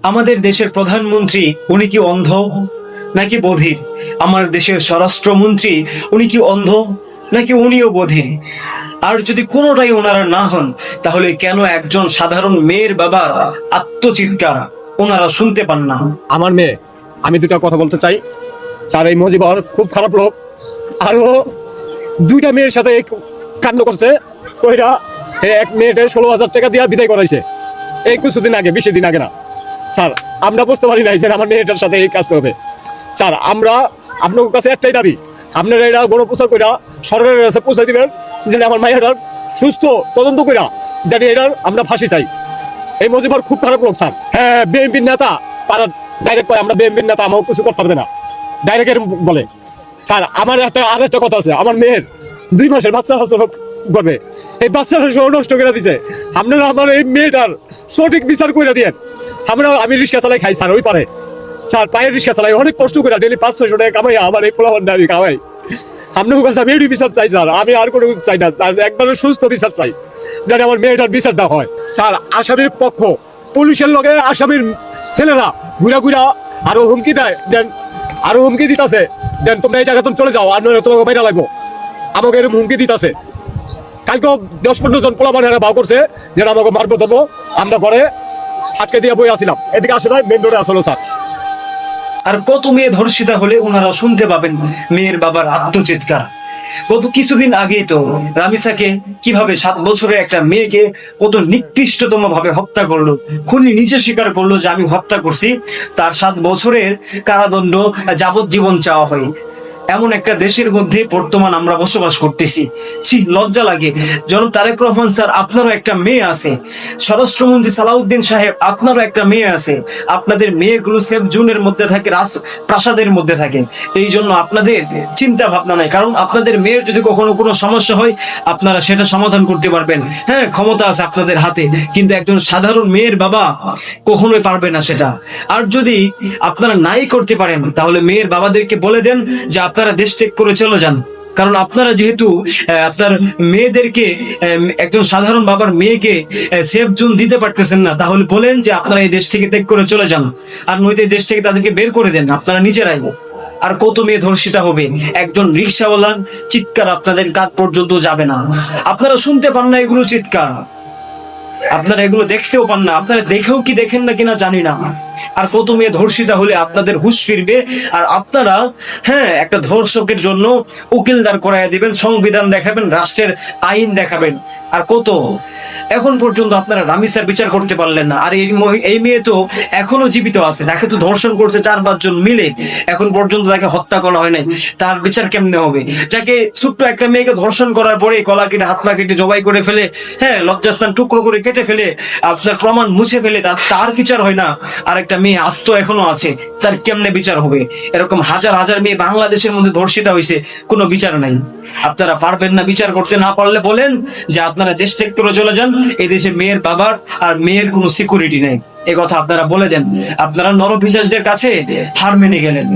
আমাদের দেশের প্রধানমন্ত্রী উনি কি অন্ধ নাকি বধির? আমার দেশের স্বরাষ্ট্রমন্ত্রী উনি কি অন্ধ নাকি উনিও বধির? আর যদি কোনোটাই ওনারা না হন, তাহলে কেন একজন সাধারণ মেয়ের বাবার আত্মচিৎকার ওনারা শুনতে পান না? আমার মেয়ে, আমি দুটা কথা বলতে চাই স্যার। এই মজিবর খুব খারাপ লোক, আরো দুইটা মেয়ের সাথে কাণ্ড করছে। ওইটা এক মেয়েটা 16,000 টাকা দিয়ে বিদায় করাইছে এই কিছুদিন আগে, 20 দিন আগে না স্যার। আমরা বুঝতে পারি নাই যে আমার মেয়েটার সাথে এই কাজ করবে। স্যার আমরা আপনার কাছে একটাই দাবি, আপনারা এটা গণপ্রচার করে সরকারের কাছে পৌঁছে দিবেন, যেন আমার মায়েরার সুস্থ তদন্ত করে জানি এটার আমরা ফাঁসি চাই। এই মজিবর খুব খারাপ লোক স্যার। হ্যাঁ, বিএনপির নেতা, তারা ডাইরেক্ট কয় আমরা বিএনপির নেতা, আমাকে কিছু করতে পারবে না, ডাইরেক্ট বলে। স্যার আমার আরেকটা কথা আছে, আমার মেয়ের 2 মাসের বাচ্চা করবে, এই বাচ্চাটা সহ নষ্ট করে দিচ্ছে। আপনারা আমার এই মেয়েটার সঠিক বিচার করে দিয়ে। আমি রিক্সা চালাই খাই স্যার, ওই পারে স্যার পায়ের রিক্সা চালাই, অনেক কষ্ট করে ডেলি 500-600 টাকা কামাই আমার এই পোলাবানটা আমি খাওয়াই। আপনার কাছে আমি এটি বিচার চাই স্যার, আমি আর কোনো কিছু চাই না স্যার, একবারে সুস্থ বিচার চাই, যাতে আমার মেয়েটার বিচারটা হয়। স্যার আসামির পক্ষ, পুলিশের লগে আসামির ছেলেরা ঘুরা ঘুরা আরো হুমকি দেয়, দেন আরো হুমকি দিতেছে, দেন তোমরা এই জায়গা চলে যাও, আর নইলে তোমাকে বাইরে লাগবো, আমাকে এরকম হুমকি দিতেছে। কালকে 10-15 জন পোলাপান ভাও করছে যেটা আমাকে মারবো দেবো, আমরা পরে আটকে দিয়ে বই আসছিলাম, এদিকে আসে নাই, মেন রোডে আসলো স্যার। আর কত মেয়ে ধর্ষিতা হলে ওনারা শুনতে পাবেন মেয়ের বাবার আত্মচিৎকার? গত কিছুদিন আগেই তো রামিসাকে কিভাবে 7 বছরের একটা মেয়েকে কত নিকৃষ্টতম ভাবে হত্যা করলো, খুনি নিজে স্বীকার করলো যে আমি হত্যা করছি, তার 7 বছরের কারাদণ্ড, যাবজ্জীবন চাওয়া হয়। এমন একটা দেশের মধ্যে বর্তমান আমরা বসবাস করতেছি। ছি, লজ্জা লাগে। জনাব তারেক রহমান স্যার, আপনারও একটা মেয়ে আছে। স্বরাষ্ট্রমন্ত্রী সালাউদ্দিন সাহেব, আপনারও একটা মেয়ে আছে। আপনাদের মেয়েগুলো সেফ জোনের মধ্যে থাকে, প্রাসাদের মধ্যে থাকে। এই জন্য আপনাদের চিন্তা ভাবনা নাই, কারণ আপনাদের মেয়ের যদি কখনো কোনো সমস্যা হয়, আপনারা সেটা সমাধান করতে পারবেন। হ্যাঁ, ক্ষমতা আছে আপনাদের হাতে, কিন্তু একজন সাধারণ মেয়ের বাবা কখনোই পারবে না সেটা। আর যদি আপনারা নাই করতে পারেন, তাহলে মেয়ের বাবাদেরকে বলে দেন যে আপনারা দেশ ত্যাগ করে চলে যান। কারণ আপনারা যেহেতু আপনার মেয়েদেরকে, একজন সাধারণ বাবার মেয়েকে সেফ জোন দিতে পারতেছেন না, তাহলে বলেন যে আপনারা এই দেশ থেকে ত্যাগ করে চলে যান, আর নয়তো এই দেশ থেকে তাদেরকে বের করে দেন আপনারা নিজেরাই। আর কত মেয়ে ধর্ষিতা হবে? একজন রিক্সাওয়ালা চিৎকার আপনাদের কান পর্যন্ত যাবে না, আপনারা শুনতে পান না এগুলো চিৎকার, আপনারা এগুলো দেখতেও পান না, আপনারা দেখেও কি দেখেন না কিনা জানি না। আর কত মেয়ে ধর্ষিতা হলে আপনাদের হুঁশ ফিরবে, আর আপনারা একটা ধর্ষকের জন্য উকিল দাঁড় করাইয়া দিবেন, সংবিধান দেখাবেন, রাষ্ট্রের আইন দেখাবেন। আর কত, এখন পর্যন্ত আপনারা রামিসার বিচার করতে পারলেন না। আর এই মেয়ে তো এখনো জীবিত আছে, তাকে তো ধর্ষণ করছে 4-5 জন মিলে, এখন পর্যন্ত তাকে হত্যা করা হয় নাই, তার বিচার কেমনে হবে? যাকে ছোট্ট একটা মেয়েকে ধর্ষণ করার পরে গলা কেটে, হাত পা কেটে, জবাই করে ফেলে, লজ্জাস্থান টুকরো করে কেটে ফেলে, আপনার প্রমাণ মুছে ফেলে, তার বিচার হয় না, আর একটা মেয়ে আস্ত এখনো আছে, তার কেমনে বিচার হবে? এরকম হাজার হাজার মেয়ে বাংলাদেশের মধ্যে ধর্ষিতা হয়েছে, কোনো বিচার নাই। আপনারা পারবেন না বিচার করতে, না পারলে বলেন যে আপনারা দেশ ত্যাগ করে চলে যান, এই দেশে মেয়ের বাবার আর মেয়ের কোনো সিকিউরিটি নেই, এ কথা আপনারা বলে দেন। আপনারা নরপিশাচদের কাছে হার মেনে গেলেন।